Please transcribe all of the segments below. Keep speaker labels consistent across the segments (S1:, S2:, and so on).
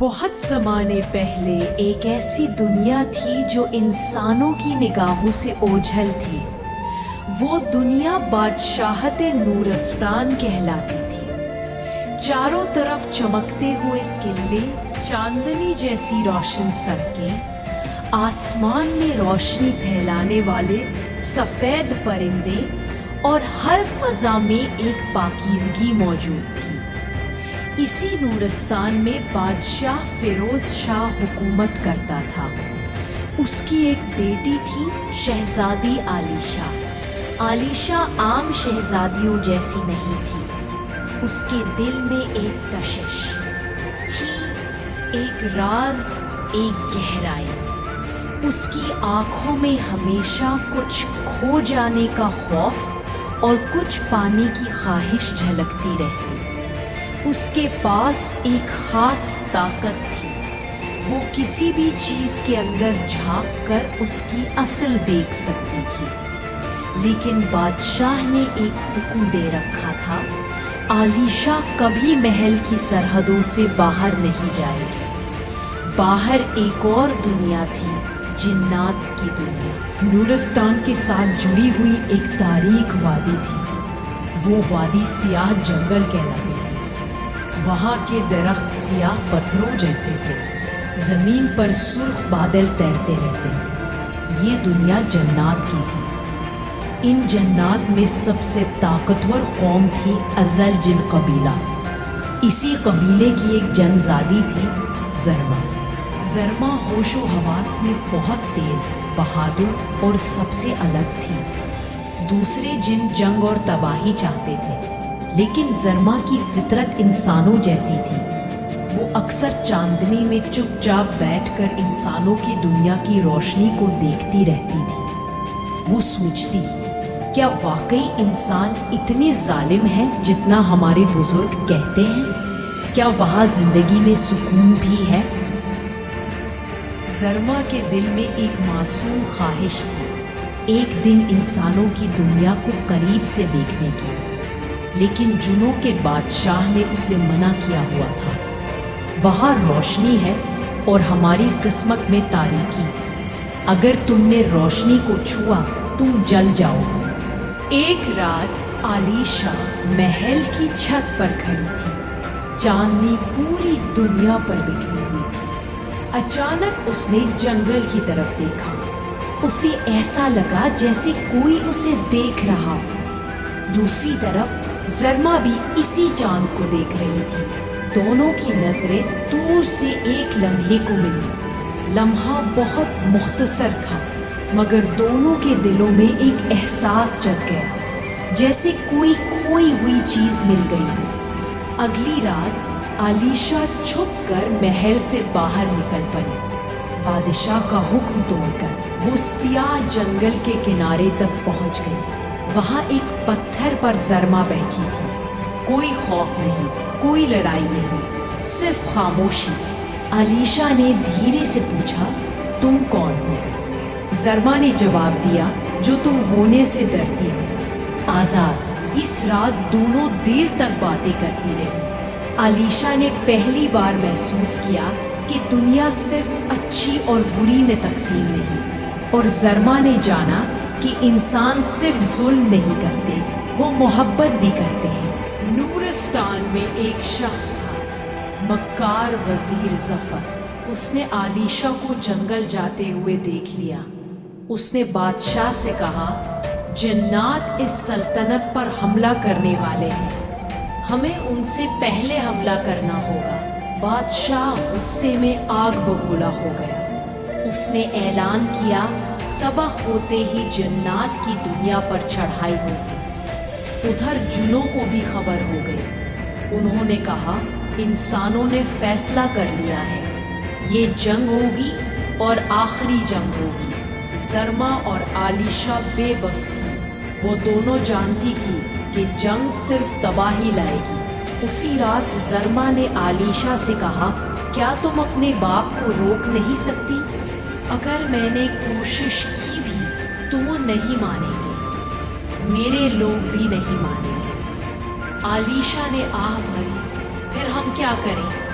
S1: بہت زمانے پہلے ایک ایسی دنیا تھی جو انسانوں کی نگاہوں سے اوجھل تھی۔ وہ دنیا بادشاہت نورستان کہلاتی تھی۔ چاروں طرف چمکتے ہوئے قلعے، چاندنی جیسی روشن سڑکیں، آسمان میں روشنی پھیلانے والے سفید پرندے اور ہر فضا میں ایک پاکیزگی موجود تھی۔ اسی نورستان میں بادشاہ فیروز شاہ حکومت کرتا تھا۔ اس کی ایک بیٹی تھی شہزادی عالیشہ۔ عالیشہ عام شہزادیوں جیسی نہیں تھی۔ اس کے دل میں ایک کشش تھی، ایک راز، ایک گہرائی۔ اس کی آنکھوں میں ہمیشہ کچھ کھو جانے کا خوف اور کچھ پانے کی خواہش جھلکتی رہتی۔ اس کے پاس ایک خاص طاقت تھی۔ وہ کسی بھی چیز کے اندر جھانک کر اس کی اصل دیکھ سکتی تھی۔ لیکن بادشاہ نے ایک حکم دے رکھا تھا، عالیشہ کبھی محل کی سرحدوں سے باہر نہیں جائے گی۔ باہر ایک اور دنیا تھی، جنات کی دنیا۔ نورستان کے ساتھ جڑی ہوئی ایک تاریک وادی تھی۔ وہ وادی سیاہ جنگل کہلاتی تھی۔ وہاں کے درخت سیاہ پتھروں جیسے تھے، زمین پر سرخ بادل تیرتے رہتے۔ یہ دنیا جنات کی تھی۔ ان جنات میں سب سے طاقتور قوم تھی ازل جن قبیلہ۔ اسی قبیلے کی ایک جن زادی تھی زرما۔ زرما ہوش و حواس میں بہت تیز، بہادر اور سب سے الگ تھی۔ دوسرے جن جنگ اور تباہی چاہتے تھے، لیکن زرما کی فطرت انسانوں جیسی تھی۔ وہ اکثر چاندنی میں چپ چاپ بیٹھ کر انسانوں کی دنیا کی روشنی کو دیکھتی رہتی تھی۔ وہ سوچتی، کیا واقعی انسان اتنے ظالم ہیں جتنا ہمارے بزرگ کہتے ہیں؟ کیا وہاں زندگی میں سکون بھی ہے؟ زرما کے دل میں ایک معصوم خواہش تھی، ایک دن انسانوں کی دنیا کو قریب سے دیکھنے کی۔ لیکن جنوں کے بادشاہ نے اسے منع کیا ہوا تھا۔ وہاں روشنی ہے اور ہماری قسمت میں تاریکی۔ اگر تم نے روشنی کو چھوا تم جل جاؤ۔ ایک رات عالیشہ محل کی چھت پر کھڑی تھی۔ چاندنی پوری دنیا پر بکھری ہوئی تھی۔ اچانک اس نے جنگل کی طرف دیکھا۔ اسے ایسا لگا جیسے کوئی اسے دیکھ رہا۔ دوسری طرف زرما بھی اسی چاند کو دیکھ رہی تھی۔ دونوں کی نظریں دور سے ایک لمحے کو ملی۔ لمحہ بہت مختصر تھا، مگر دونوں کے دلوں میں ایک احساس جگ گیا، جیسے کوئی کھوئی ہوئی چیز مل گئی ہو۔ اگلی رات عالیشہ چھپ کر محل سے باہر نکل پڑی۔ بادشاہ کا حکم توڑ کر وہ سیاہ جنگل کے کنارے تک پہنچ گئی۔ وہاں ایک پتھر پر زرما بیٹھی تھی۔ کوئی خوف نہیں، کوئی لڑائی نہیں، صرف خاموشی۔ عالیشہ نے دھیرے سے پوچھا، تم کون ہو؟ زرما نے جواب دیا، جو تم ہونے سے ڈرتی ہو، آزاد۔ اس رات دونوں دیر تک باتیں کرتی رہی۔ عالیشہ نے پہلی بار محسوس کیا کہ دنیا صرف اچھی اور بری میں تقسیم نہیں، اور زرما نے جانا کہ انسان صرف ظلم نہیں کرتے، وہ محبت بھی کرتے ہیں۔ نورستان میں ایک شخص تھا، مکار وزیر ظفر۔ اس نے عالیشہ کو جنگل جاتے ہوئے دیکھ لیا۔ اس نے بادشاہ سے کہا، جنات اس سلطنت پر حملہ کرنے والے ہیں، ہمیں ان سے پہلے حملہ کرنا ہوگا۔ بادشاہ غصے میں آگ بگولا ہو گیا۔ اس نے اعلان کیا، صبح ہوتے ہی جنات کی دنیا پر چڑھائی ہوگی۔ ادھر جنوں کو بھی خبر ہو گئی۔ انہوں نے کہا، انسانوں نے فیصلہ کر لیا ہے، یہ جنگ ہوگی اور آخری جنگ ہوگی۔ زرما اور عالیشہ بے بس تھی۔ وہ دونوں جانتی تھی کہ جنگ صرف تباہی لائے گی۔ اسی رات زرما نے عالیشہ سے کہا، کیا تم اپنے باپ کو روک نہیں سکتی؟ اگر میں نے کوشش کی بھی تو وہ نہیں مانیں گے، میرے لوگ بھی نہیں مانیں گے۔ عالیشہ نے آہ بھری، پھر ہم کیا کریں؟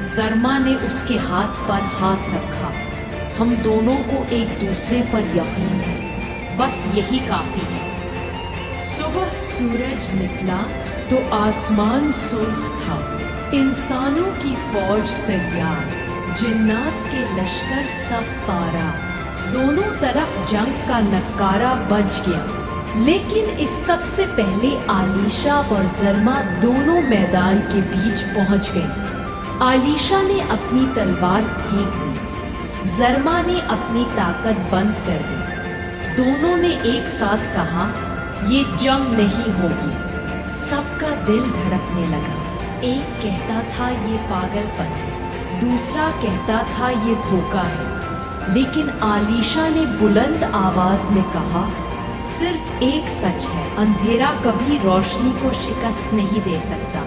S1: زرما نے اس کے ہاتھ پر ہاتھ رکھا. ہم دونوں کو ایک دوسرے پر یقین ہے, بس یہی کافی ہے. صبح سورج نکلا تو آسمان سرخ تھا. انسانوں کی فوج تیار, جنات کے لشکر صف پارا. دونوں طرف جنگ کا نکارہ بج گیا. لیکن اس سب سے پہلے علیشا اور زرما دونوں میدان کے بیچ پہنچ گئے. علیشا نے اپنی تلوار پھینک دی, زرما نے اپنی طاقت بند کر دی. دونوں نے ایک ساتھ کہا, یہ جنگ نہیں ہوگی. سب کا دل دھڑکنے لگا. ایک کہتا تھا یہ پاگل پن ہے, دوسرا کہتا تھا یہ دھوکہ ہے. لیکن علیشا نے بلند آواز میں کہا, صرف ایک سچ ہے, اندھیرا کبھی روشنی کو شکست نہیں دے سکتا,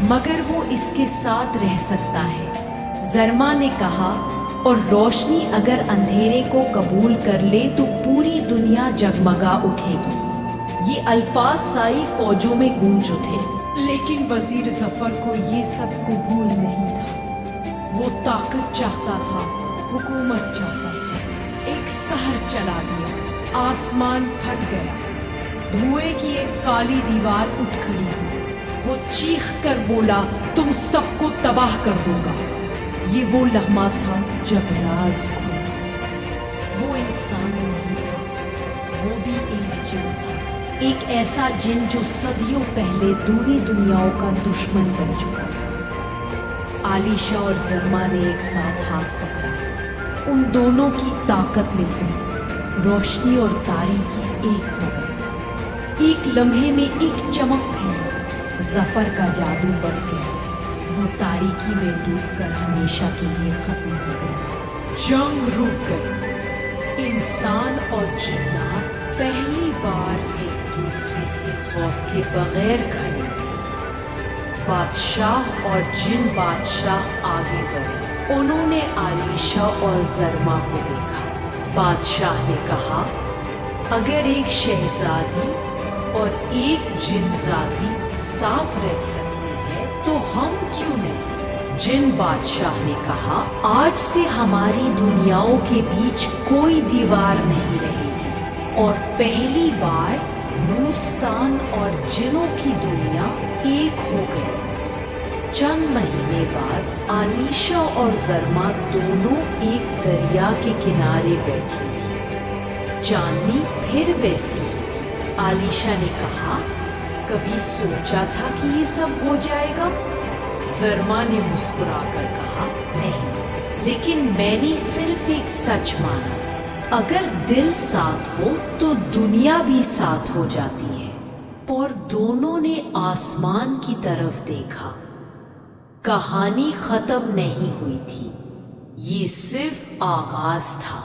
S1: مگر وہ اس کے ساتھ رہ سکتا ہے. زرما نے کہا, اور روشنی اگر اندھیرے کو قبول کر لے تو پوری دنیا جگمگا اٹھے گی. یہ الفاظ ساری فوجوں میں گونج اٹھے. لیکن وزیر ظفر کو یہ سب قبول نہیں تھا. وہ طاقت چاہتا تھا, حکومت چاہتا تھا. ایک سحر چلا دیا, آسمان پھٹ گیا. دھوئے کی ایک کالی دیوار اٹھ کھڑی ہوئی. وہ چیخ کر بولا, تم سب کو تباہ کر دوں گا. یہ وہ لمحہ تھا جب راز کھلا. وہ انسان نہیں تھا, وہ بھی ایک جن تھا. ایک ایسا جن جو صدیوں پہلے دونوں دنیاؤں کا دشمن بن چکا تھا. علیشا اور زرما نے ایک ساتھ ہاتھ پکڑا. ان دونوں کی طاقت مل گئی. روشنی اور تاریکی ایک ہو گئی. ایک لمحے میں ایک چمک پھیلی. ظفر کا جادو بڑھ گیا. وہ تاریکی میں ڈوب کر ہمیشہ کے لیے ختم ہو گیا. جنگ رک گئی. انسان اور جنات پہلی بار ایک دوسرے سے خوف کے بغیر کھڑے تھے. بادشاہ اور جن بادشاہ آگے بڑھے. انہوں نے علیشا اور زرما کو دیکھا. بادشاہ نے کہا, اگر ایک شہزادی اور ایک جنزادی ساتھ رہ سکتی ہے تو ہم کیوں نہیں؟ جن بادشاہ نے کہا, آج سے ہماری دنیاؤں کے بیچ کوئی دیوار نہیں رہے گی. اور پہلی بار نورستان اور جنوں کی دنیا ایک ہو گئی. چند مہینے بعد علیشا اور زرما دونوں ایک دریا کے کنارے بیٹھی تھی. چاندنی پھر ویسی ہی تھی. علیشا نے کہا, کبھی سوچا تھا کہ یہ سب ہو جائے گا؟ زرما نے مسکرا کر کہا, نہیں, لیکن میں نے صرف ایک سچ مانا, اگر دل ساتھ ہو تو دنیا بھی ساتھ ہو جاتی ہے. اور دونوں نے آسمان کی طرف دیکھا. کہانی ختم نہیں ہوئی تھی, یہ صرف آغاز تھا.